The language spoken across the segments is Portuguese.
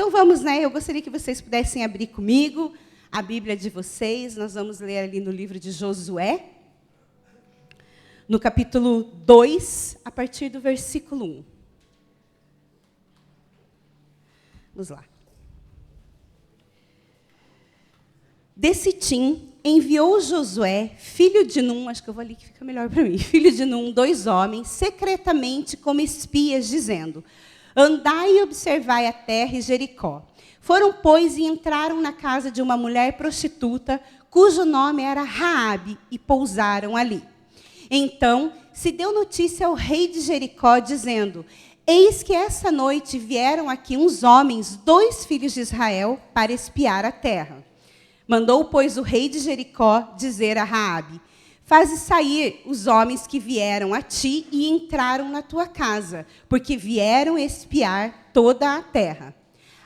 Então vamos, né? Eu gostaria que vocês pudessem abrir comigo a Bíblia de vocês. Nós vamos ler ali no livro de Josué, no capítulo 2, a partir do versículo 1. Vamos lá. De Sitim enviou Josué, filho de Num, acho que eu vou ali que fica melhor para mim, filho de Num, 2 homens, secretamente como espias, dizendo: andai e observai a terra e Jericó. Foram, pois, e entraram na casa de uma mulher prostituta, cujo nome era Raabe, e pousaram ali. Então se deu notícia ao rei de Jericó, dizendo: eis que essa noite vieram aqui uns homens, 2 filhos de Israel, para espiar a terra. Mandou, pois, o rei de Jericó dizer a Raabe: faze sair os homens que vieram a ti e entraram na tua casa, porque vieram espiar toda a terra.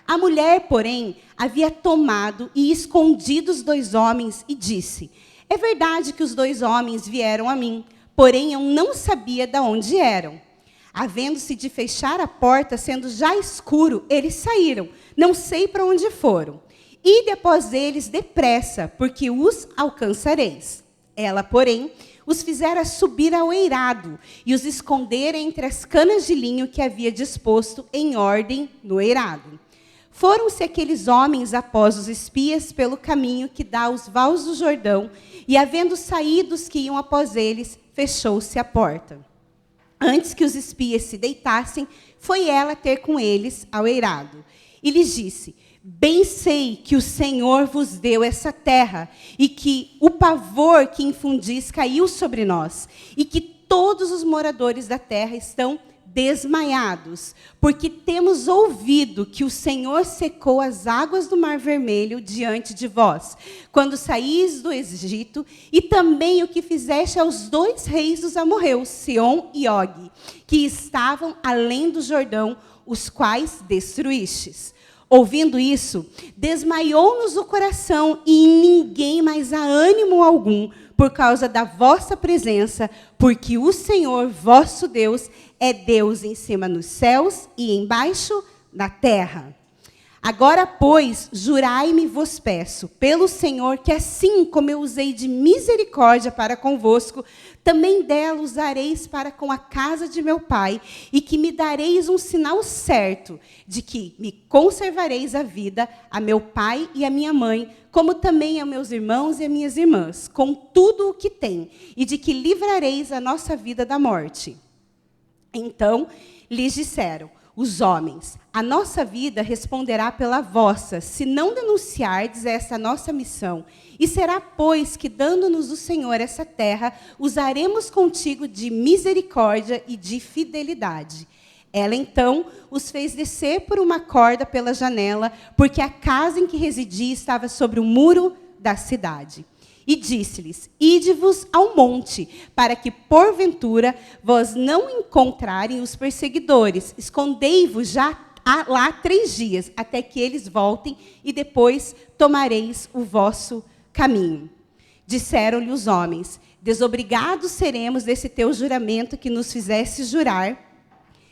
A mulher, porém, havia tomado e escondido os 2 homens e disse: é verdade que os 2 homens vieram a mim, porém eu não sabia de onde eram. Havendo-se de fechar a porta, sendo já escuro, eles saíram, não sei para onde foram. Ide após eles depressa, porque os alcançareis. Ela, porém, os fizera subir ao eirado e os esconder entre as canas de linho que havia disposto em ordem no eirado. Foram-se aqueles homens após os espias pelo caminho que dá aos vales do Jordão, e havendo saído os que iam após eles, fechou-se a porta. Antes que os espias se deitassem, foi ela ter com eles ao eirado. E lhes disse: bem sei que o Senhor vos deu essa terra, e que o pavor que infundis caiu sobre nós, e que todos os moradores da terra estão desmaiados, porque temos ouvido que o Senhor secou as águas do Mar Vermelho diante de vós, quando saís do Egito, e também o que fizeste aos 2 reis dos amorreus, Seom e Og, que estavam além do Jordão, os quais destruístes. Ouvindo isso, desmaiou-nos o coração, e em ninguém mais há ânimo algum, por causa da vossa presença, porque o Senhor, vosso Deus, é Deus em cima nos céus e embaixo na terra. Agora, pois, jurai-me, vos peço, pelo Senhor, que assim como eu usei de misericórdia para convosco, também dela usareis para com a casa de meu pai, e que me dareis um sinal certo de que me conservareis a vida, a meu pai e a minha mãe, como também a meus irmãos e a minhas irmãs, com tudo o que tem, e de que livrareis a nossa vida da morte. Então lhes disseram os homens: a nossa vida responderá pela vossa, se não denunciardes essa nossa missão. E será, pois, que, dando-nos o Senhor essa terra, usaremos contigo de misericórdia e de fidelidade. Ela, então, os fez descer por uma corda pela janela, porque a casa em que residia estava sobre o muro da cidade. E disse-lhes: ide-vos ao monte, para que, porventura, vós não encontrarem os perseguidores. Escondei-vos já lá 3 dias, até que eles voltem, e depois tomareis o vosso caminho. Disseram-lhe os homens: desobrigados seremos desse teu juramento que nos fizeste jurar,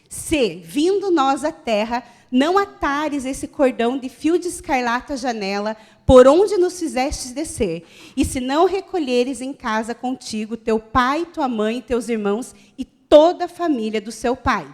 se, vindo nós à terra, não atares esse cordão de fio de escarlata à janela, por onde nos fizestes descer, e se não recolheres em casa contigo teu pai, tua mãe, teus irmãos e toda a família do seu pai.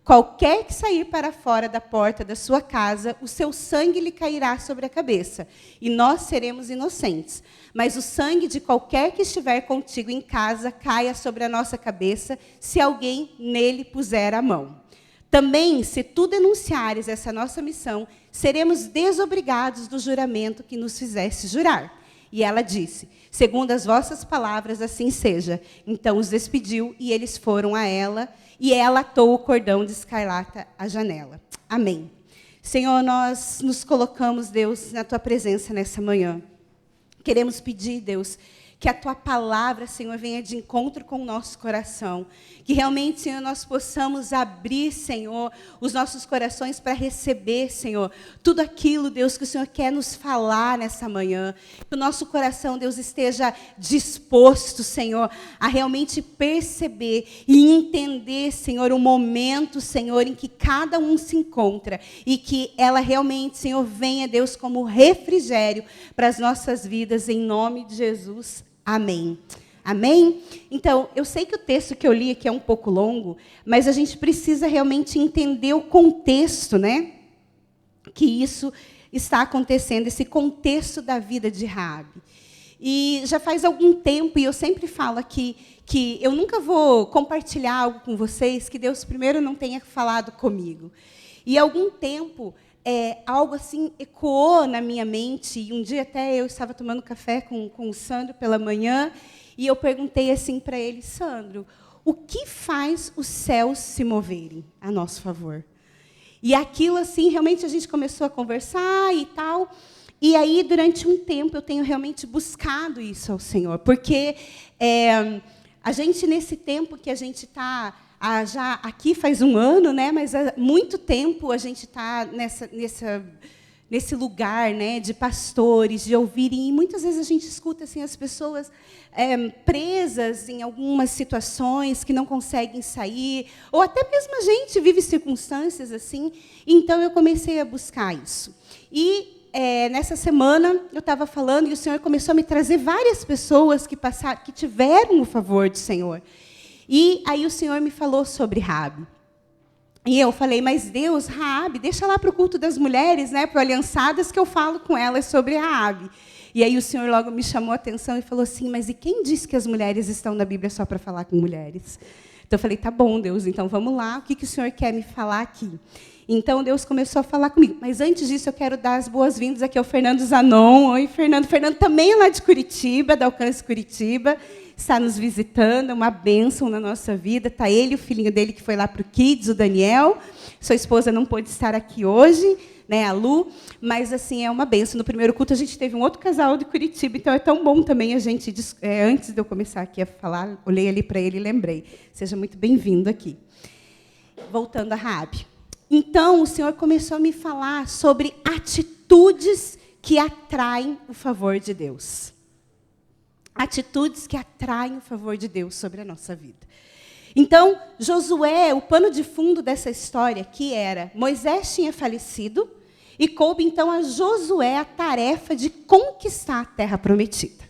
Qualquer que sair para fora da porta da sua casa, o seu sangue lhe cairá sobre a cabeça, e nós seremos inocentes. Mas o sangue de qualquer que estiver contigo em casa caia sobre a nossa cabeça, se alguém nele puser a mão. Também, se tu denunciares essa nossa missão, seremos desobrigados do juramento que nos fizeste jurar. E ela disse: segundo as vossas palavras, assim seja. Então os despediu, e eles foram a ela, e ela atou o cordão de escarlata à janela. Amém. Senhor, nós nos colocamos, Deus, na tua presença nessa manhã. Queremos pedir, Deus, Que a Tua palavra, Senhor, venha de encontro com o nosso coração. Que realmente, Senhor, nós possamos abrir, Senhor, os nossos corações para receber, Senhor, tudo aquilo, Deus, que o Senhor quer nos falar nessa manhã. Que o nosso coração, Deus, esteja disposto, Senhor, a realmente perceber e entender, Senhor, o momento, Senhor, em que cada um se encontra. E que ela realmente, Senhor, venha, Deus, como refrigério para as nossas vidas, em nome de Jesus. Amém. Amém? Então, eu sei que o texto que eu li aqui é um pouco longo, mas a gente precisa realmente entender o contexto, né? Que isso está acontecendo, esse contexto da vida de Raabe. E já faz algum tempo, e eu sempre falo aqui, que eu nunca vou compartilhar algo com vocês que Deus primeiro não tenha falado comigo. E há algum tempo, algo assim ecoou na minha mente, e um dia até eu estava tomando café com o Sandro pela manhã, e eu perguntei assim para ele: Sandro, o que faz os céus se moverem a nosso favor? E aquilo assim, realmente a gente começou a conversar e tal, e aí durante um tempo eu tenho realmente buscado isso ao Senhor, porque a gente nesse tempo que a gente está já aqui faz um ano, né? Mas há muito tempo a gente está nesse lugar, né, de pastores, de ouvirem, e muitas vezes a gente escuta assim, as pessoas presas em algumas situações que não conseguem sair, ou até mesmo a gente vive circunstâncias assim. Então, eu comecei a buscar isso. E nessa semana, eu estava falando, e o Senhor começou a me trazer várias pessoas que tiveram o favor do Senhor. E aí o Senhor me falou sobre Raabe. E eu falei: mas Deus, Raabe, deixa lá para o culto das mulheres, né, para o Aliançadas, que eu falo com elas sobre Raabe. E aí o Senhor logo me chamou a atenção e falou assim: mas e quem disse que as mulheres estão na Bíblia só para falar com mulheres? Então eu falei: tá bom, Deus, então vamos lá, o que o Senhor quer me falar aqui? Então Deus começou a falar comigo. Mas antes disso, eu quero dar as boas-vindas aqui ao Fernando Zanon. Oi, Fernando. Fernando também é lá de Curitiba, da Alcance Curitiba. Está nos visitando, é uma bênção na nossa vida. Está ele e o filhinho dele que foi lá para o Kids, o Daniel. Sua esposa não pôde estar aqui hoje, né, a Lu, mas assim é uma bênção. No primeiro culto a gente teve um outro casal de Curitiba, então é tão bom também a gente, antes de eu começar aqui a falar, olhei ali para ele e lembrei. Seja muito bem-vindo aqui. Voltando a Raabe. Então, o Senhor começou a me falar sobre atitudes que atraem o favor de Deus. Atitudes que atraem o favor de Deus sobre a nossa vida. Então, Josué, o pano de fundo dessa história aqui era: Moisés tinha falecido e coube então a Josué a tarefa de conquistar a terra prometida.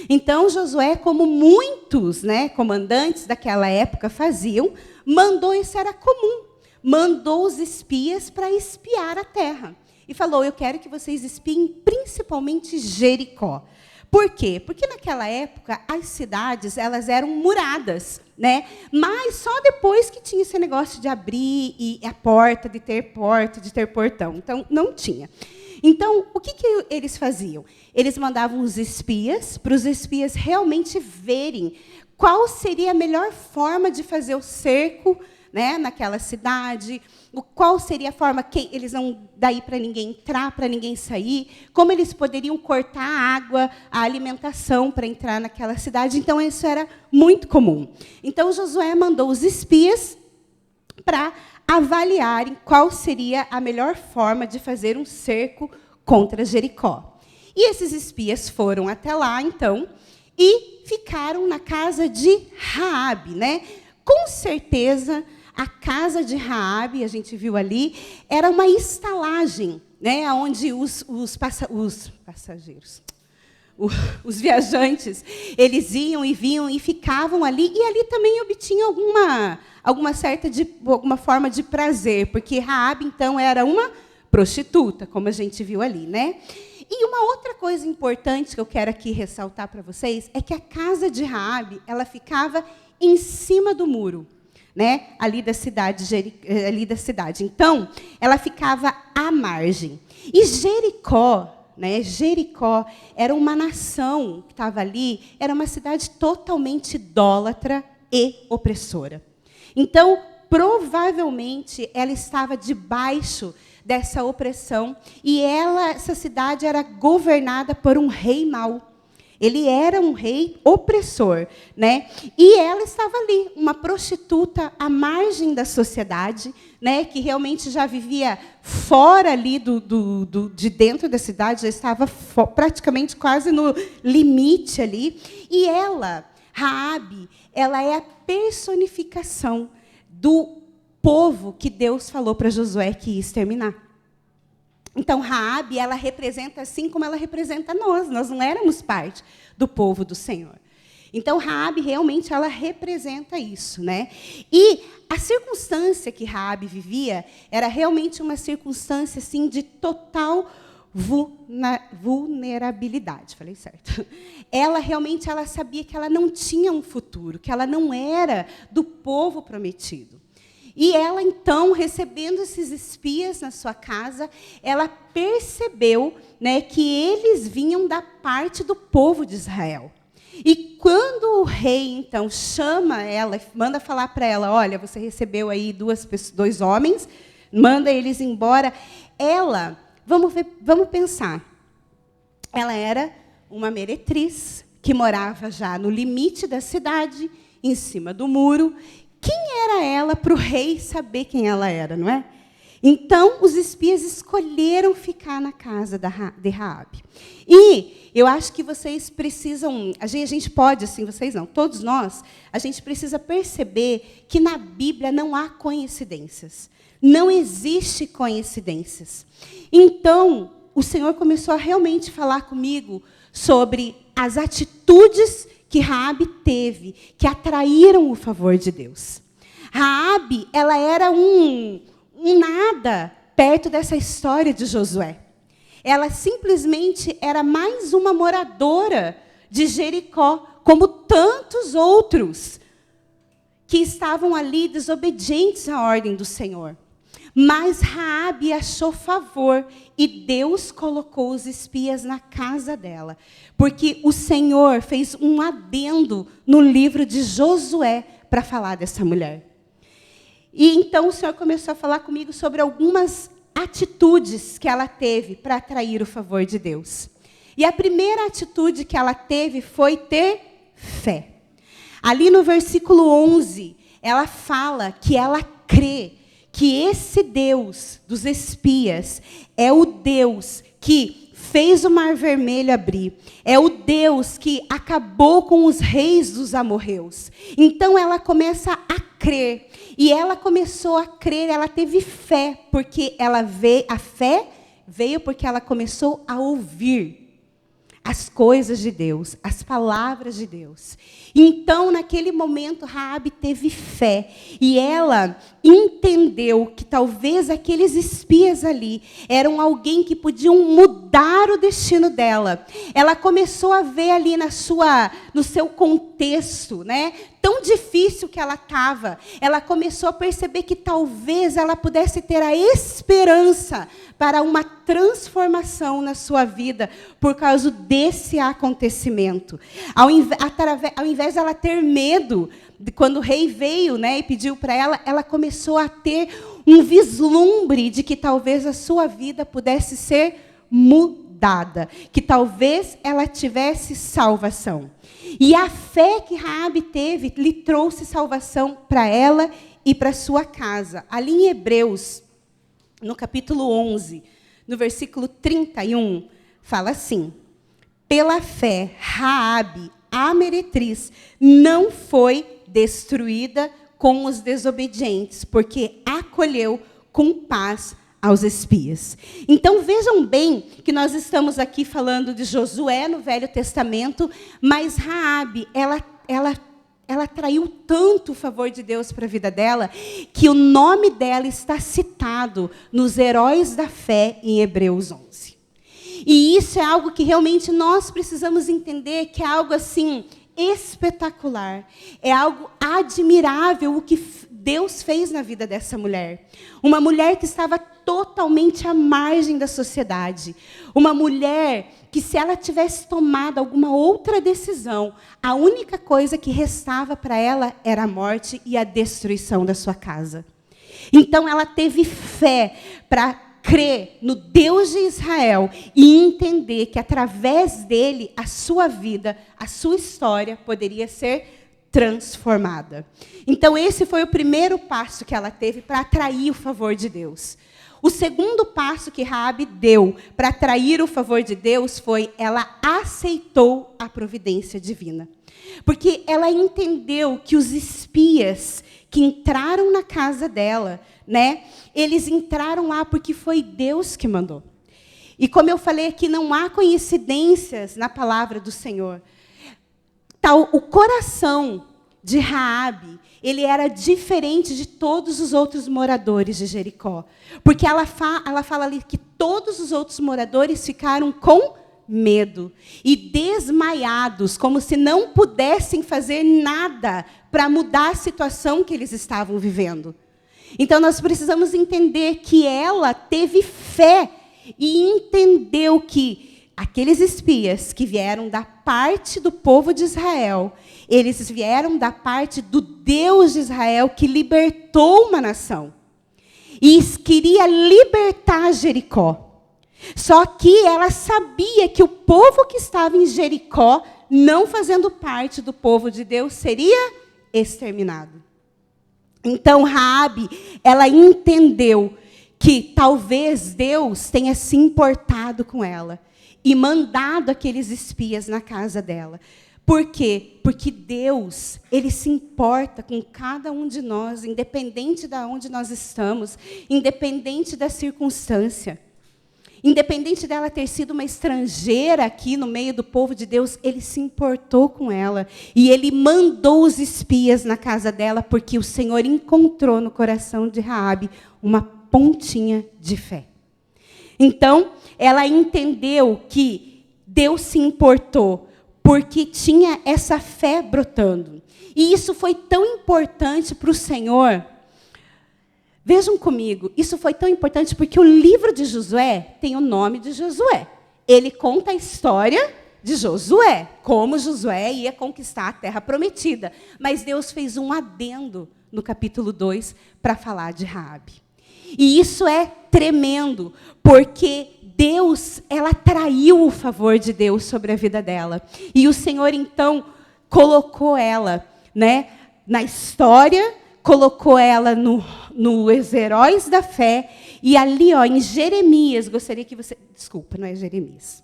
Então, Josué, como muitos, né, comandantes daquela época faziam, isso era comum, mandou os espias para espiar a terra. E falou: eu quero que vocês espiem principalmente Jericó. Por quê? Porque naquela época as cidades elas eram muradas, né? Mas só depois que tinha esse negócio de abrir a porta, de ter portão. Então não tinha. Então o que eles faziam? Eles mandavam os espias para os espias realmente verem qual seria a melhor forma de fazer o cerco, né, naquela cidade, qual seria a forma que eles não daí para ninguém entrar, para ninguém sair, como eles poderiam cortar a água, a alimentação para entrar naquela cidade. Então isso era muito comum. Então Josué mandou os espias para avaliarem qual seria a melhor forma de fazer um cerco contra Jericó. E esses espias foram até lá então e ficaram na casa de Raabe, né? Com certeza a casa de Raabe, a gente viu ali, era uma estalagem, né, onde os viajantes, eles iam e vinham e ficavam ali, e ali também obtinham alguma forma de prazer, porque Raabe, então, era uma prostituta, como a gente viu ali, né? E uma outra coisa importante que eu quero aqui ressaltar para vocês é que a casa de Raabe, ela ficava em cima do muro, né, ali da cidade. Então, ela ficava à margem. E Jericó, né, Jericó era uma nação que estava ali, era uma cidade totalmente idólatra e opressora. Então, provavelmente, ela estava debaixo dessa opressão, e essa cidade era governada por um rei mau. Ele era um rei opressor, né? E ela estava ali, uma prostituta à margem da sociedade, né? Que realmente já vivia fora ali de dentro da cidade, já estava praticamente quase no limite ali. E ela, Raabe, ela é a personificação do povo que Deus falou para Josué que ia exterminar. Então, Raabe, ela representa assim como ela representa nós não éramos parte do povo do Senhor. Então, Raabe, realmente, ela representa isso, né? E a circunstância que Raabe vivia era realmente uma circunstância, assim, de total vulnerabilidade. Falei certo. Ela, realmente, ela sabia que ela não tinha um futuro, que ela não era do povo prometido. E ela, então, recebendo esses espias na sua casa, ela percebeu, né, que eles vinham da parte do povo de Israel. E quando o rei, então, chama ela, manda falar para ela, olha, você recebeu aí dois homens, manda eles embora. Ela, vamos pensar, ela era uma meretriz que morava já no limite da cidade, em cima do muro. Quem era ela para o rei saber quem ela era, não é? Então, os espias escolheram ficar na casa de Raabe. E eu acho que vocês precisam, a gente pode, assim, vocês não, todos nós, a gente precisa perceber que na Bíblia não há coincidências. Não existe coincidências. Então, o Senhor começou a realmente falar comigo sobre as atitudes que Raabe teve, que atraíram o favor de Deus. Raabe, ela era um nada perto dessa história de Josué. Ela simplesmente era mais uma moradora de Jericó, como tantos outros que estavam ali desobedientes à ordem do Senhor. Mas Raabe achou favor e Deus colocou os espias na casa dela, porque o Senhor fez um adendo no livro de Josué para falar dessa mulher. E então o Senhor começou a falar comigo sobre algumas atitudes que ela teve para atrair o favor de Deus. E a primeira atitude que ela teve foi ter fé. Ali no versículo 11, ela fala que ela crê que esse Deus dos espias é o Deus que fez o Mar Vermelho abrir, é o Deus que acabou com os reis dos amorreus. Então ela começa a crer, e ela começou a crer, ela teve fé, porque a fé veio porque ela começou a ouvir as coisas de Deus, as palavras de Deus. Então, naquele momento, Raabe teve fé. E ela entendeu que talvez aqueles espias ali eram alguém que podiam mudar o destino dela. Ela começou a ver ali no seu contexto, né, tão difícil que ela estava. Ela começou a perceber que talvez ela pudesse ter a esperança para uma transformação na sua vida por causa desse acontecimento. Ao invés de ela ter medo, quando o rei veio, né, e pediu para ela, ela começou a ter um vislumbre de que talvez a sua vida pudesse ser mudada, que talvez ela tivesse salvação. E a fé que Raabe teve lhe trouxe salvação para ela e para sua casa. Ali em Hebreus, no capítulo 11, no versículo 31, fala assim: pela fé, Raabe, a meretriz, não foi destruída com os desobedientes, porque acolheu com paz aos espias. Então, vejam bem que nós estamos aqui falando de Josué no Velho Testamento, mas Raabe, ela atraiu tanto o favor de Deus para a vida dela, que o nome dela está citado nos Heróis da Fé em Hebreus 11. E isso é algo que realmente nós precisamos entender, que é algo assim espetacular, é algo admirável o que Deus fez na vida dessa mulher. Uma mulher que estava totalmente à margem da sociedade. Uma mulher que, se ela tivesse tomado alguma outra decisão, a única coisa que restava para ela era a morte e a destruição da sua casa. Então, ela teve fé para crer no Deus de Israel e entender que através dele a sua vida, a sua história poderia ser transformada. Então esse foi o primeiro passo que ela teve para atrair o favor de Deus. O segundo passo que Raabe deu para atrair o favor de Deus foi ela aceitou a providência divina. Porque ela entendeu que os espias que entraram na casa dela, né, eles entraram lá porque foi Deus que mandou. E como eu falei aqui, não há coincidências na palavra do Senhor. Tal, o coração de Raabe, ele era diferente de todos os outros moradores de Jericó. Porque ela fala ali que todos os outros moradores ficaram com medo e desmaiados, como se não pudessem fazer nada para mudar a situação que eles estavam vivendo. Então, nós precisamos entender que ela teve fé e entendeu que aqueles espias que vieram da parte do povo de Israel, eles vieram da parte do Deus de Israel que libertou uma nação. E queria libertar Jericó. Só que ela sabia que o povo que estava em Jericó, não fazendo parte do povo de Deus, seria exterminado. Então, Raabe, ela entendeu que talvez Deus tenha se importado com ela e mandado aqueles espias na casa dela. Por quê? Porque Deus, ele se importa com cada um de nós, independente de onde nós estamos, independente da circunstância. Independente dela ter sido uma estrangeira aqui no meio do povo de Deus, ele se importou com ela. E ele mandou os espias na casa dela, porque o Senhor encontrou no coração de Raabe uma pontinha de fé. Então, ela entendeu que Deus se importou, porque tinha essa fé brotando. E isso foi tão importante para o Senhor. Vejam comigo, isso foi tão importante porque o livro de Josué tem o nome de Josué. Ele conta a história de Josué, como Josué ia conquistar a terra prometida. Mas Deus fez um adendo no capítulo 2 para falar de Raabe. E isso é tremendo, porque Deus, ela atraiu o favor de Deus sobre a vida dela. E o Senhor, então, colocou ela, né, na história, colocou ela nos heróis da fé. E ali, ó, em Jeremias, gostaria que você... Desculpa, não é Jeremias.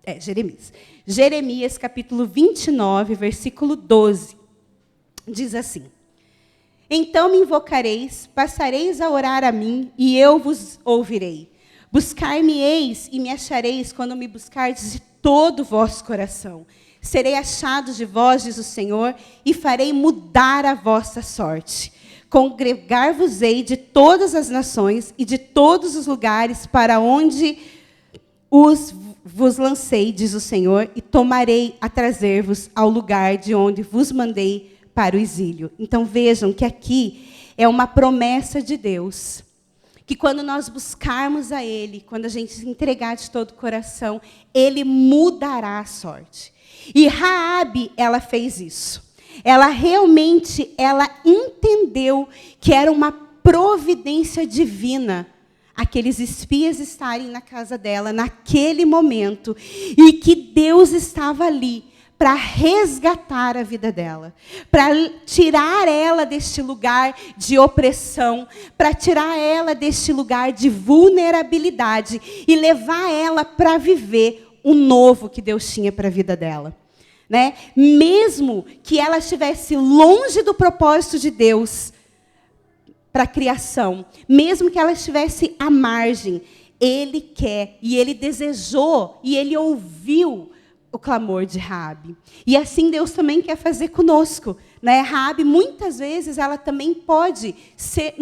É Jeremias. Jeremias, capítulo 29, versículo 12. Diz assim: Então me invocareis, passareis a orar a mim, e eu vos ouvirei. Buscar-me-eis e me achareis quando me buscardes de todo o vosso coração. Serei achados de vós, diz o Senhor, e farei mudar a vossa sorte. Congregar-vos-ei de todas as nações e de todos os lugares para onde vos lancei, diz o Senhor, e tomarei a trazer-vos ao lugar de onde vos mandei para o exílio. Então vejam que aqui é uma promessa de Deus, que quando nós buscarmos a Ele, quando a gente se entregar de todo o coração, Ele mudará a sorte. E Raabe, ela fez isso. Ela realmente, ela entendeu que era uma providência divina aqueles espias estarem na casa dela naquele momento, e que Deus estava ali para resgatar a vida dela, para tirar ela deste lugar de opressão, para tirar ela deste lugar de vulnerabilidade e levar ela para viver o novo que Deus tinha para a vida dela. Né? Mesmo que ela estivesse longe do propósito de Deus para a criação, mesmo que ela estivesse à margem, Ele quer, e Ele desejou, e Ele ouviu o clamor de Raabe. E assim Deus também quer fazer conosco. Né? Raabe, muitas vezes, ela também pode ser...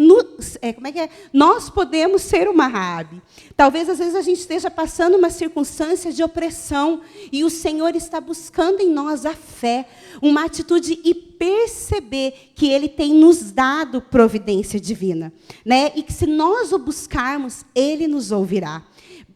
Nós podemos ser uma Raabe. Talvez, às vezes, a gente esteja passando uma circunstância de opressão, e o Senhor está buscando em nós a fé, uma atitude e perceber que Ele tem nos dado providência divina. Né? E que se nós o buscarmos, Ele nos ouvirá.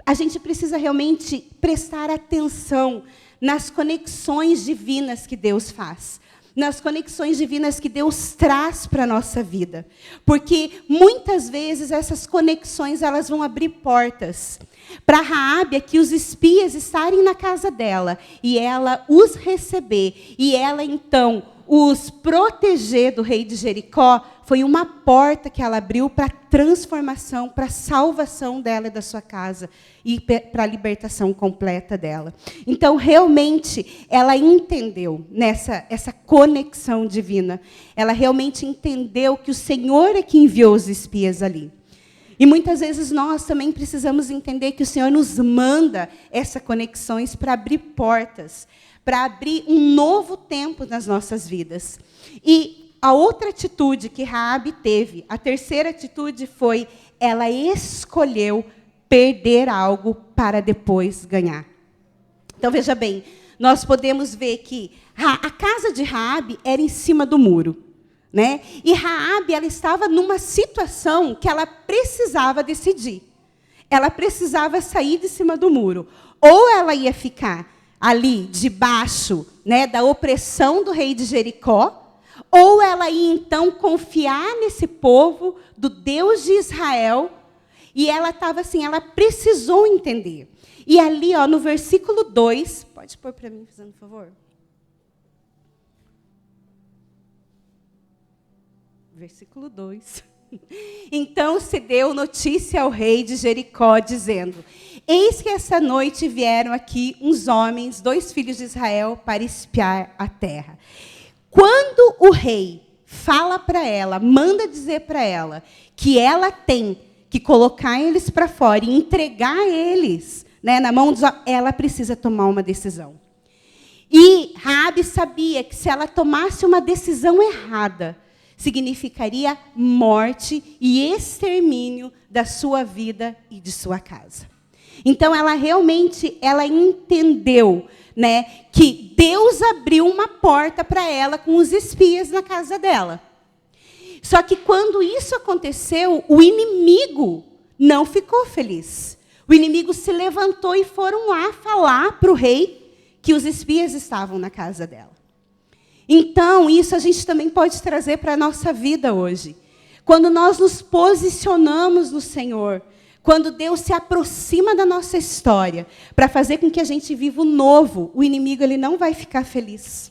A gente precisa realmente prestar atenção nas conexões divinas que Deus faz. nas conexões divinas que Deus traz para a nossa vida. Porque muitas vezes essas conexões elas vão abrir portas para Raabe aqui os espias estarem na casa dela e ela os receber e ela então os proteger do rei de Jericó. Foi uma porta que ela abriu para a transformação, para a salvação dela e da sua casa e para a libertação completa dela. Então, realmente, ela entendeu essa conexão divina. Ela realmente entendeu que o Senhor é que enviou os espias ali. E muitas vezes nós também precisamos entender que o Senhor nos manda essas conexões para abrir portas, para abrir um novo tempo nas nossas vidas. E a outra atitude que Raabe teve, a terceira atitude foi, ela escolheu perder algo para depois ganhar. Então, veja bem, nós podemos ver que a casa de Raabe era em cima do muro, né? E Raabe, ela estava numa situação que ela precisava decidir. Ela precisava sair de cima do muro. Ou ela ia ficar ali debaixo, né, da opressão do rei de Jericó, ou ela ia, então, confiar nesse povo, do Deus de Israel, e ela estava assim, ela precisou entender. E ali, ó, no versículo 2, pode pôr para mim, fazendo um favor? Versículo 2. Então se deu notícia ao rei de Jericó, dizendo: eis que essa noite vieram aqui uns homens, 2 filhos de Israel, para espiar a terra. Quando o rei fala para ela, manda dizer para ela que ela tem que colocar eles para fora e entregar eles, né, na mão dos homens, ela precisa tomar uma decisão. E Raabe sabia que se ela tomasse uma decisão errada, significaria morte e extermínio da sua vida e de sua casa. Então, ela realmente entendeu, né, que Deus abriu uma porta para ela com os espias na casa dela. Só que quando isso aconteceu, o inimigo não ficou feliz. O inimigo se levantou e foram lá falar para o rei que os espias estavam na casa dela. Então, isso a gente também pode trazer para a nossa vida hoje. Quando nós nos posicionamos no Senhor, quando Deus se aproxima da nossa história para fazer com que a gente viva o novo, o inimigo ele não vai ficar feliz.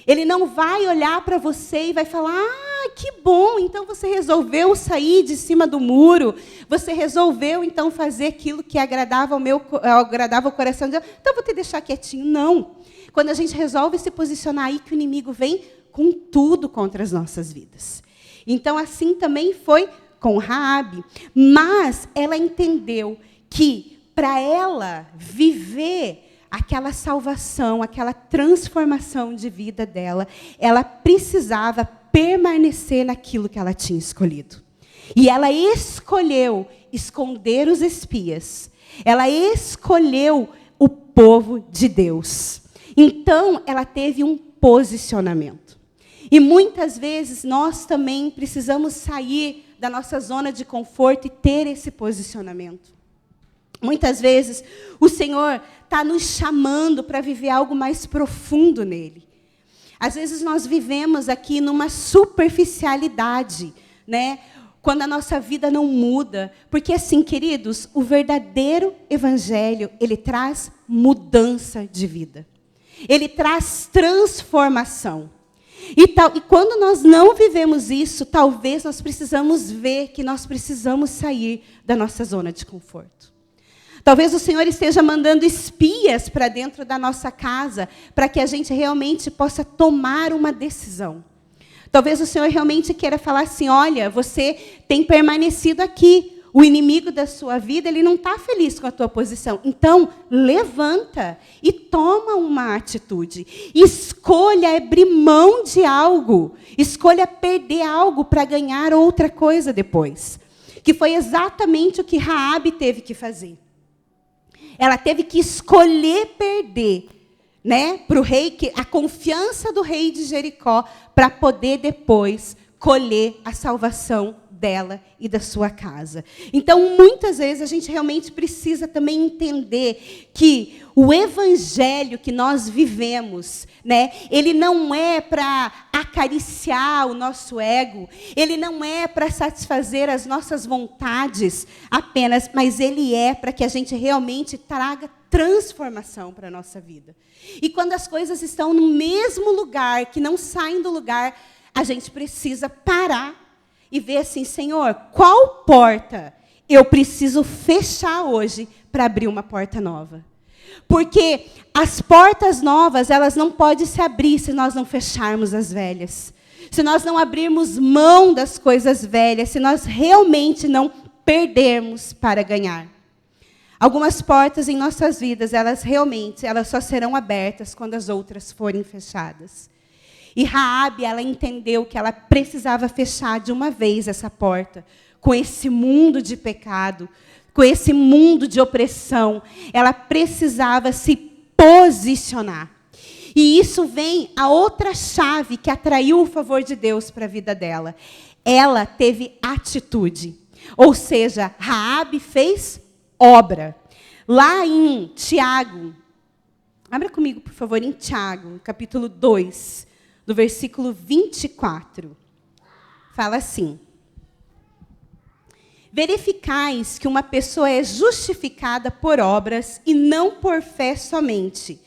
Ele não vai olhar para você e vai falar: ah, que bom, então você resolveu sair de cima do muro, você resolveu então fazer aquilo que agradava ao coração de Deus, então vou te deixar quietinho. Não. Quando a gente resolve se posicionar aí, que o inimigo vem com tudo contra as nossas vidas. Então, assim também foi com Raabe, mas ela entendeu que para ela viver aquela salvação, aquela transformação de vida dela, ela precisava permanecer naquilo que ela tinha escolhido. E ela escolheu esconder os espias. Ela escolheu o povo de Deus. Então, ela teve um posicionamento. E muitas vezes nós também precisamos sair da nossa zona de conforto e ter esse posicionamento. Muitas vezes o Senhor está nos chamando para viver algo mais profundo nele. Às vezes nós vivemos aqui numa superficialidade, né? Quando a nossa vida não muda. Porque assim, queridos, o verdadeiro evangelho, ele traz mudança de vida. Ele traz transformação. E quando nós não vivemos isso, talvez nós precisamos ver que nós precisamos sair da nossa zona de conforto. Talvez o Senhor esteja mandando espias para dentro da nossa casa, para que a gente realmente possa tomar uma decisão. Talvez o Senhor realmente queira falar assim: olha, você tem permanecido aqui. O inimigo da sua vida, ele não está feliz com a tua posição. Então, levanta e toma uma atitude. Escolha abrir mão de algo. Escolha perder algo para ganhar outra coisa depois. Que foi exatamente o que Raabe teve que fazer. Ela teve que escolher perder, né, para o rei, a confiança do rei de Jericó, para poder depois colher a salvação dela e da sua casa. Então, muitas vezes, a gente realmente precisa também entender que o evangelho que nós vivemos, né, ele não é para acariciar o nosso ego, ele não é para satisfazer as nossas vontades apenas, mas ele é para que a gente realmente traga transformação para a nossa vida. E quando as coisas estão no mesmo lugar, que não saem do lugar, a gente precisa parar e ver assim, Senhor, qual porta eu preciso fechar hoje para abrir uma porta nova? Porque as portas novas, elas não podem se abrir se nós não fecharmos as velhas. Se nós não abrirmos mão das coisas velhas, se nós realmente não perdermos para ganhar. Algumas portas em nossas vidas, elas só serão abertas quando as outras forem fechadas. E Raabe, ela entendeu que ela precisava fechar de uma vez essa porta, com esse mundo de pecado, com esse mundo de opressão. Ela precisava se posicionar. E isso vem a outra chave que atraiu o favor de Deus para a vida dela. Ela teve atitude. Ou seja, Raabe fez obra. Lá em Tiago, abra comigo, por favor, em Tiago, capítulo 2, do versículo 24. Fala assim: verificais que uma pessoa é justificada por obras e não por fé somente.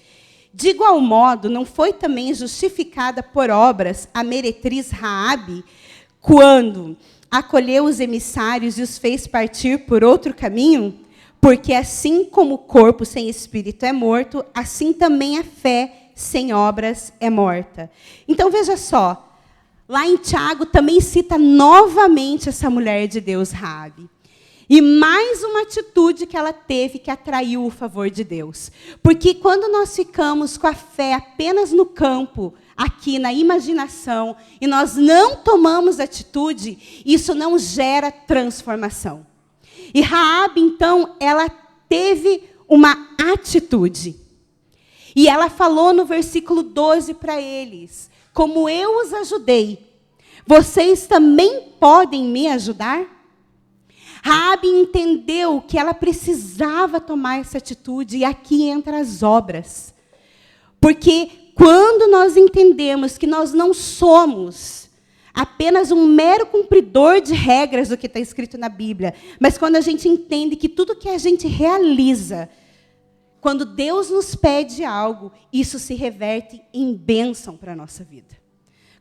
De igual modo, não foi também justificada por obras a meretriz Raabe, quando acolheu os emissários e os fez partir por outro caminho? Porque assim como o corpo sem espírito é morto, assim também a fé sem obras é morta. Então, veja só, lá em Tiago também cita novamente essa mulher de Deus, Raabe. E mais uma atitude que ela teve que atraiu o favor de Deus. Porque quando nós ficamos com a fé apenas no campo, aqui na imaginação, e nós não tomamos atitude, isso não gera transformação. E Raabe, então, ela teve uma atitude. E ela falou no versículo 12 para eles: como eu os ajudei, vocês também podem me ajudar? Raabe entendeu que ela precisava tomar essa atitude, e aqui entra as obras. Porque quando nós entendemos que nós não somos apenas um mero cumpridor de regras do que está escrito na Bíblia, mas quando a gente entende que tudo que a gente realiza, quando Deus nos pede algo, isso se reverte em bênção para a nossa vida.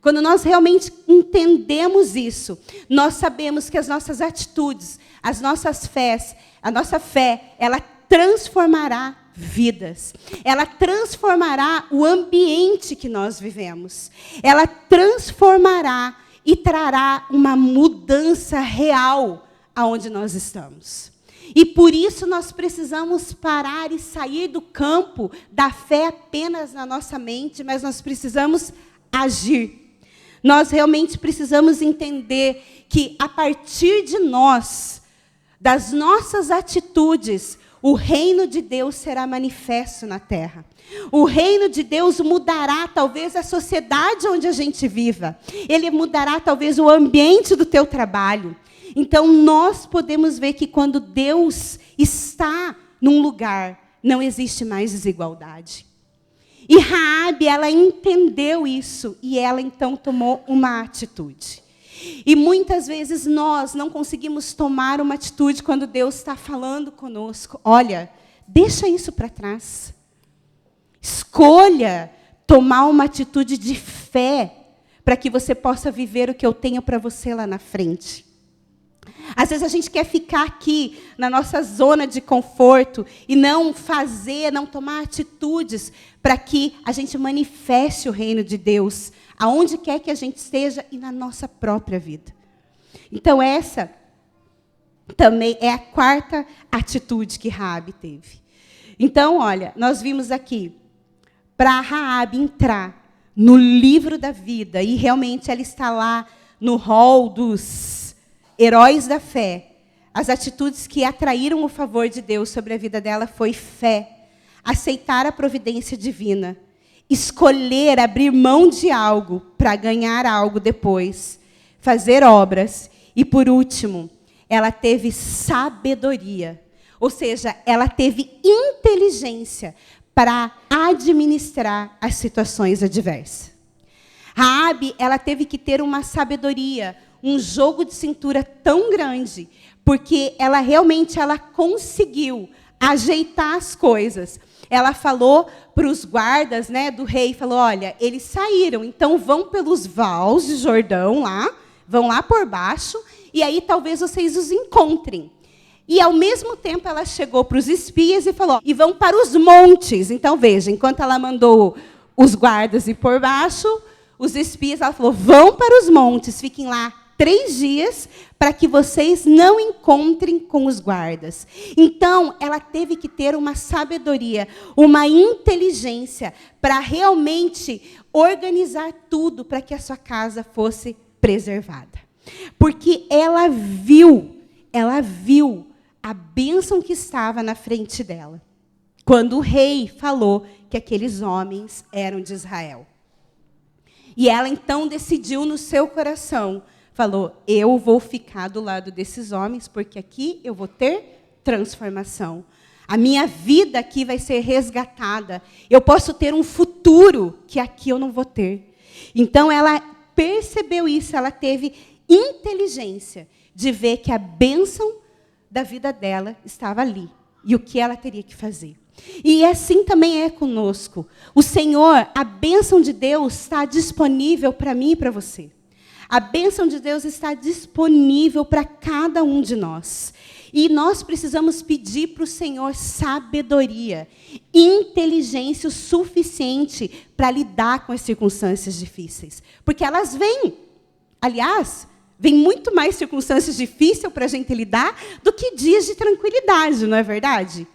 Quando nós realmente entendemos isso, nós sabemos que as nossas atitudes, as nossas fés, a nossa fé, ela transformará vidas. Ela transformará o ambiente que nós vivemos. Ela transformará e trará uma mudança real aonde nós estamos. E por isso nós precisamos parar e sair do campo da fé apenas na nossa mente, mas nós precisamos agir. Nós realmente precisamos entender que a partir de nós, das nossas atitudes, o reino de Deus será manifesto na terra. O reino de Deus mudará talvez a sociedade onde a gente viva. Ele mudará talvez o ambiente do teu trabalho. Então, nós podemos ver que quando Deus está num lugar, não existe mais desigualdade. E Raabe, ela entendeu isso, e ela então tomou uma atitude. E muitas vezes nós não conseguimos tomar uma atitude quando Deus está falando conosco. Olha, deixa isso para trás. Escolha tomar uma atitude de fé para que você possa viver o que eu tenho para você lá na frente. Às vezes a gente quer ficar aqui na nossa zona de conforto e não fazer, não tomar atitudes para que a gente manifeste o reino de Deus aonde quer que a gente esteja e na nossa própria vida. Então essa também é a quarta atitude que Raabe teve. Então, olha, nós vimos aqui, para Raabe entrar no livro da vida, e realmente ela está lá no hall dos heróis da fé, as atitudes que atraíram o favor de Deus sobre a vida dela foi fé, aceitar a providência divina, escolher abrir mão de algo para ganhar algo depois, fazer obras E por último, ela teve sabedoria. Ou seja, ela teve inteligência para administrar as situações adversas. Raabe, ela teve que ter uma sabedoria, um jogo de cintura tão grande, porque ela realmente conseguiu ajeitar as coisas. Ela falou para os guardas, né, do rei, falou, olha, eles saíram, então vão pelos vales de Jordão lá, vão lá por baixo, e aí talvez vocês os encontrem. E, ao mesmo tempo, ela chegou para os espias e falou, e vão para os montes. Então, veja, enquanto ela mandou os guardas ir por baixo, os espias, ela falou, vão para os montes, fiquem lá 3 dias, para que vocês não encontrem com os guardas. Então, ela teve que ter uma sabedoria, uma inteligência, para realmente organizar tudo para que a sua casa fosse preservada. Porque ela viu a bênção que estava na frente dela, quando o rei falou que aqueles homens eram de Israel. E ela, então, decidiu no seu coração, falou, eu vou ficar do lado desses homens, porque aqui eu vou ter transformação. A minha vida aqui vai ser resgatada. Eu posso ter um futuro que aqui eu não vou ter. Então, ela percebeu isso, ela teve inteligência de ver que a bênção da vida dela estava ali. E o que ela teria que fazer. E assim também é conosco. O Senhor, a bênção de Deus está disponível para mim e para você. A bênção de Deus está disponível para cada um de nós. E nós precisamos pedir para o Senhor sabedoria, inteligência o suficiente para lidar com as circunstâncias difíceis. Porque elas vêm. Aliás, vem muito mais circunstâncias difíceis para a gente lidar do que dias de tranquilidade, não é verdade?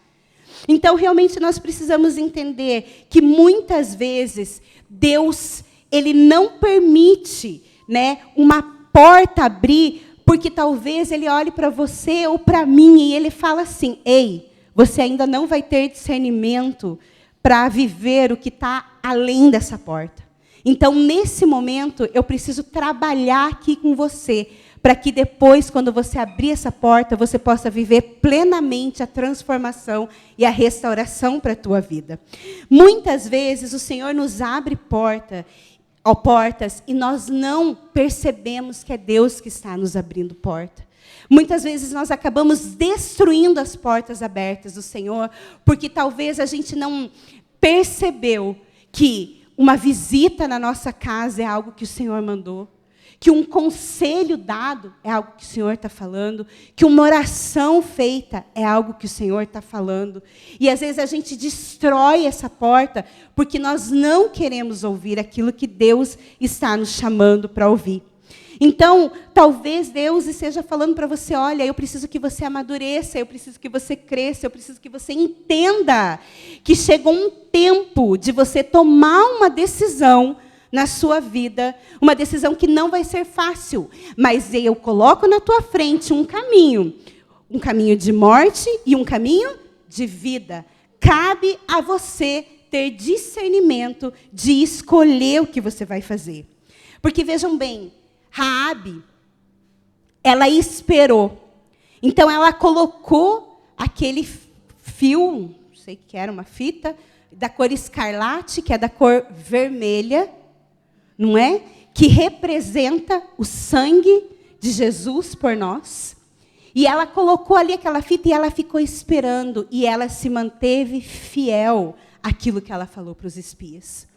Então, realmente, nós precisamos entender que, muitas vezes, Deus ele não permite, né, uma porta abrir, porque talvez Ele olhe para você ou para mim e Ele fala assim, ei, você ainda não vai ter discernimento para viver o que está além dessa porta. Então, nesse momento, eu preciso trabalhar aqui com você, para que depois, quando você abrir essa porta, você possa viver plenamente a transformação e a restauração para a tua vida. Muitas vezes, o Senhor nos abre portas e nós não percebemos que é Deus que está nos abrindo porta. Muitas vezes nós acabamos destruindo as portas abertas do Senhor, porque talvez a gente não percebeu que uma visita na nossa casa é algo que o Senhor mandou, que um conselho dado é algo que o Senhor está falando, que uma oração feita é algo que o Senhor está falando. E às vezes a gente destrói essa porta porque nós não queremos ouvir aquilo que Deus está nos chamando para ouvir. Então, talvez Deus esteja falando para você, olha, eu preciso que você amadureça, eu preciso que você cresça, eu preciso que você entenda que chegou um tempo de você tomar uma decisão na sua vida, uma decisão que não vai ser fácil, mas eu coloco na tua frente um caminho de morte e um caminho de vida. Cabe a você ter discernimento de escolher o que você vai fazer. Porque, vejam bem, Raabe, ela esperou. Então, ela colocou aquele fio, não sei o que era, uma fita, da cor escarlate, que é da cor vermelha, não é? Que representa o sangue de Jesus por nós. E ela colocou ali aquela fita e ela ficou esperando. E ela se manteve fiel àquilo que ela falou para os espias.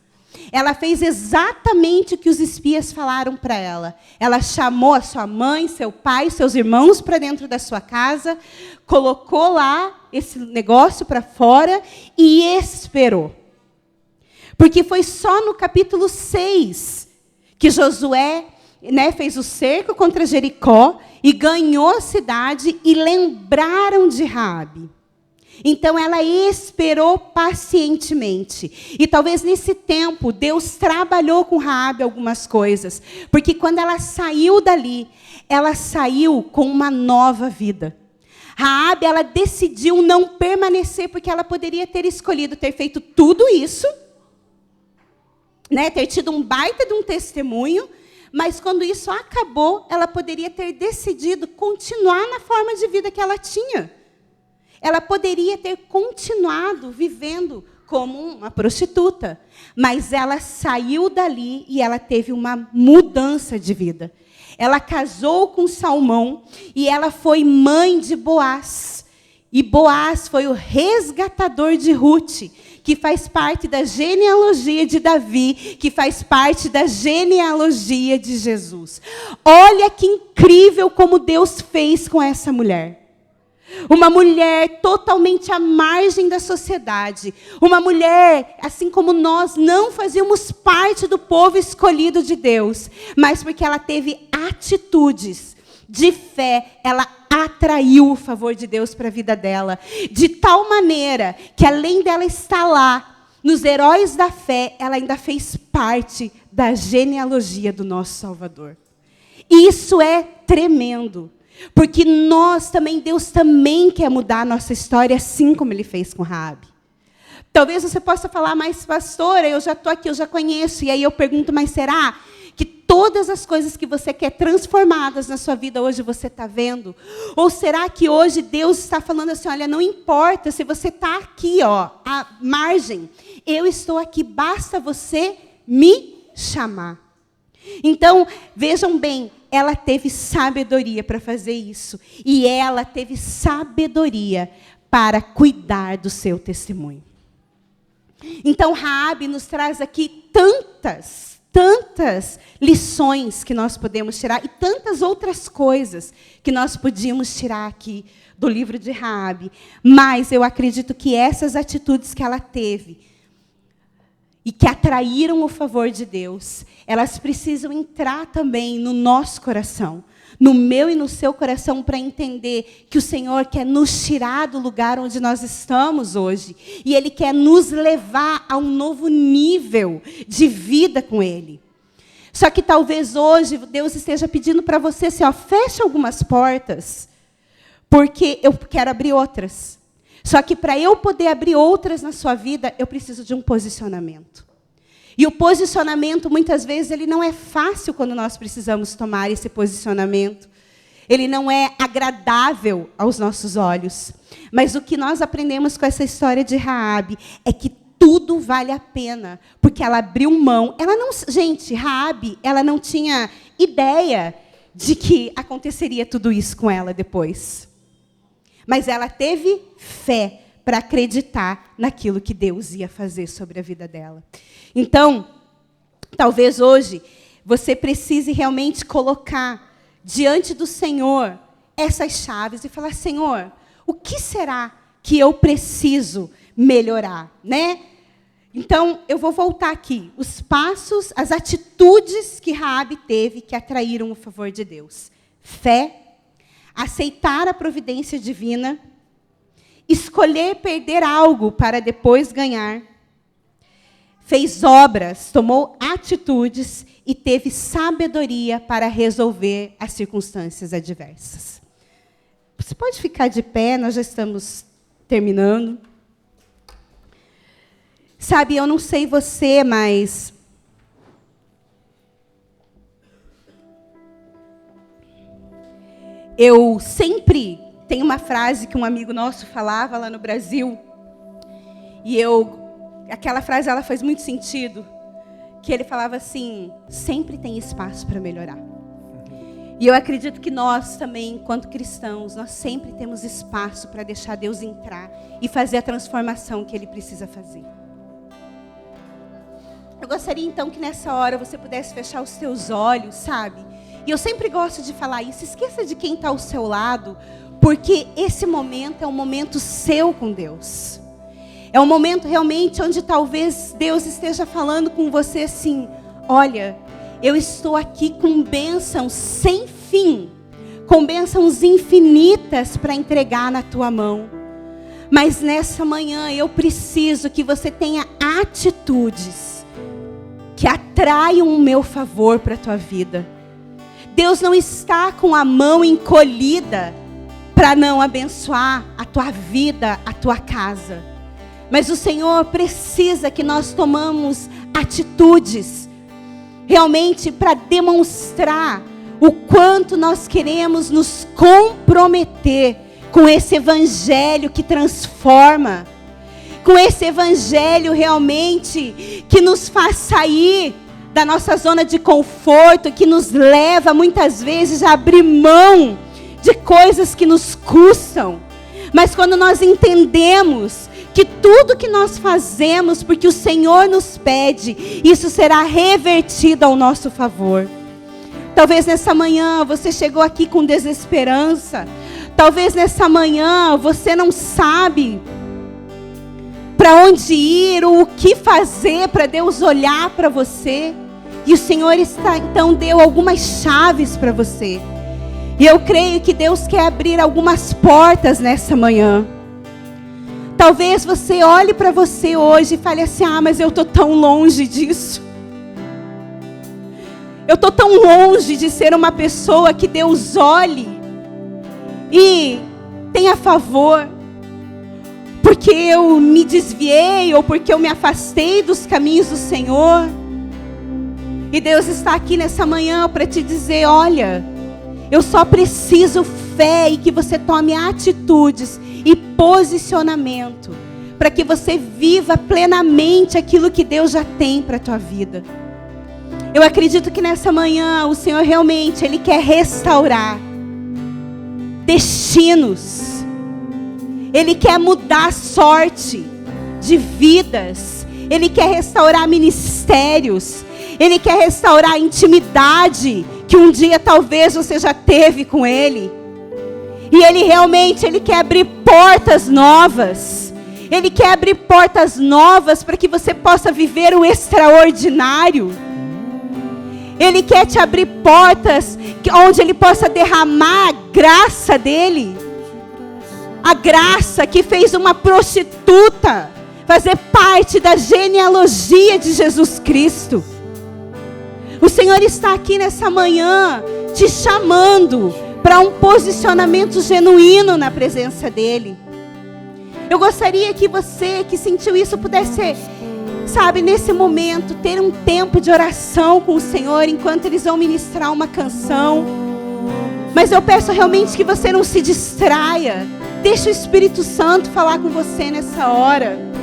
Ela fez exatamente o que os espias falaram para ela. Ela chamou a sua mãe, seu pai, seus irmãos para dentro da sua casa, colocou lá esse negócio para fora e esperou. Porque foi só no capítulo 6 que Josué, né, fez o cerco contra Jericó e ganhou a cidade e lembraram de Raabe. Então, ela esperou pacientemente. E talvez nesse tempo, Deus trabalhou com Raabe algumas coisas. Porque quando ela saiu dali, ela saiu com uma nova vida. Raabe, ela decidiu não permanecer, porque ela poderia ter escolhido ter feito tudo isso, né, ter tido um baita de um testemunho, Mas quando isso acabou, ela poderia ter decidido continuar na forma de vida que ela tinha. Ela poderia ter continuado vivendo como uma prostituta. Mas ela saiu dali e ela teve uma mudança de vida. Ela casou com Salmão e ela foi mãe de Boaz. E Boaz foi o resgatador de Ruth, que faz parte da genealogia de Davi, que faz parte da genealogia de Jesus. Olha que incrível como Deus fez com essa mulher. Uma mulher totalmente à margem da sociedade. Uma mulher, assim como nós, não fazíamos parte do povo escolhido de Deus. Mas porque ela teve atitudes de fé, ela atraiu o favor de Deus para a vida dela. De tal maneira que, além dela estar lá, nos heróis da fé, ela ainda fez parte da genealogia do nosso Salvador. E isso é tremendo. Porque Deus também quer mudar a nossa história, assim como Ele fez com Raabe. Talvez você possa falar, mas pastora, eu já estou aqui, eu já conheço. E aí eu pergunto, mas será que todas as coisas que você quer transformadas na sua vida hoje você está vendo? Ou será que hoje Deus está falando assim, olha, não importa se você está aqui, ó, à margem. Eu estou aqui, basta você me chamar. Então, vejam bem, ela teve sabedoria para fazer isso. E ela teve sabedoria para cuidar do seu testemunho. Então, Raabe nos traz aqui tantas lições que nós podemos tirar e tantas outras coisas que nós podíamos tirar aqui do livro de Raabe. Mas eu acredito que essas atitudes que ela teve e que atraíram o favor de Deus, elas precisam entrar também no nosso coração, no meu e no seu coração, para entender que o Senhor quer nos tirar do lugar onde nós estamos hoje. E Ele quer nos levar a um novo nível de vida com Ele. Só que talvez hoje Deus esteja pedindo para você assim, ó, feche algumas portas, porque eu quero abrir outras. Só que para eu poder abrir outras na sua vida, eu preciso de um posicionamento. E o posicionamento, muitas vezes, ele não é fácil quando nós precisamos tomar esse posicionamento. Ele não é agradável aos nossos olhos. Mas o que nós aprendemos com essa história de Raabe é que tudo vale a pena, porque ela abriu mão. Gente, Raabe, ela não tinha ideia de que aconteceria tudo isso com ela depois. Mas ela teve fé para acreditar naquilo que Deus ia fazer sobre a vida dela. Então, talvez hoje você precise realmente colocar diante do Senhor essas chaves e falar, Senhor, o que será que eu preciso melhorar, né? Então, eu vou voltar aqui. Os passos, as atitudes que Raabe teve que atraíram o favor de Deus. Fé, aceitar a providência divina, escolher perder algo para depois ganhar, fez obras, tomou atitudes e teve sabedoria para resolver as circunstâncias adversas. Você pode ficar de pé, nós já estamos terminando. Sabe, eu não sei você, mas eu sempre tenho uma frase que um amigo nosso falava lá no Brasil, e aquela frase ela faz muito sentido, que ele falava assim, sempre tem espaço para melhorar. E eu acredito que nós também, enquanto cristãos, nós sempre temos espaço para deixar Deus entrar e fazer a transformação que Ele precisa fazer. Eu gostaria então que nessa hora você pudesse fechar os seus olhos, sabe? E eu sempre gosto de falar isso, esqueça de quem está ao seu lado, porque esse momento é um momento seu com Deus. É um momento realmente onde talvez Deus esteja falando com você assim, olha, eu estou aqui com bênçãos sem fim, com bênçãos infinitas para entregar na tua mão. Mas nessa manhã eu preciso que você tenha atitudes que atraiam o meu favor para a tua vida. Deus não está com a mão encolhida para não abençoar a tua vida, a tua casa. Mas o Senhor precisa que nós tomamos atitudes realmente para demonstrar o quanto nós queremos nos comprometer com esse evangelho que transforma, com esse evangelho realmente que nos faz sair da nossa zona de conforto, que nos leva muitas vezes a abrir mão de coisas que nos custam. Mas quando nós entendemos que tudo que nós fazemos porque o Senhor nos pede, isso será revertido ao nosso favor. Talvez nessa manhã você chegou aqui com desesperança. Talvez nessa manhã você não sabe para onde ir, ou o que fazer para Deus olhar para você. E o Senhor então deu algumas chaves para você. E eu creio que Deus quer abrir algumas portas nessa manhã. Talvez você olhe para você hoje e fale assim: mas eu estou tão longe disso. Eu estou tão longe de ser uma pessoa que Deus olhe e tenha favor. Porque eu me desviei ou porque eu me afastei dos caminhos do Senhor. E Deus está aqui nessa manhã para te dizer: olha, eu só preciso fé e que você tome atitudes e posicionamento para que você viva plenamente aquilo que Deus já tem para a tua vida. Eu acredito que nessa manhã o Senhor realmente Ele quer restaurar destinos. Ele quer mudar a sorte de vidas. Ele quer restaurar ministérios. Ele quer restaurar a intimidade que um dia talvez você já teve com Ele. E Ele realmente, Ele quer abrir portas novas. Ele quer abrir portas novas para que você possa viver o extraordinário. Ele quer te abrir portas onde Ele possa derramar a graça dEle. A graça que fez uma prostituta fazer parte da genealogia de Jesus Cristo. O Senhor está aqui nessa manhã te chamando para um posicionamento genuíno na presença dEle. Eu gostaria que você que sentiu isso pudesse, nesse momento, ter um tempo de oração com o Senhor enquanto eles vão ministrar uma canção. Mas eu peço realmente que você não se distraia. Deixa o Espírito Santo falar com você nessa hora.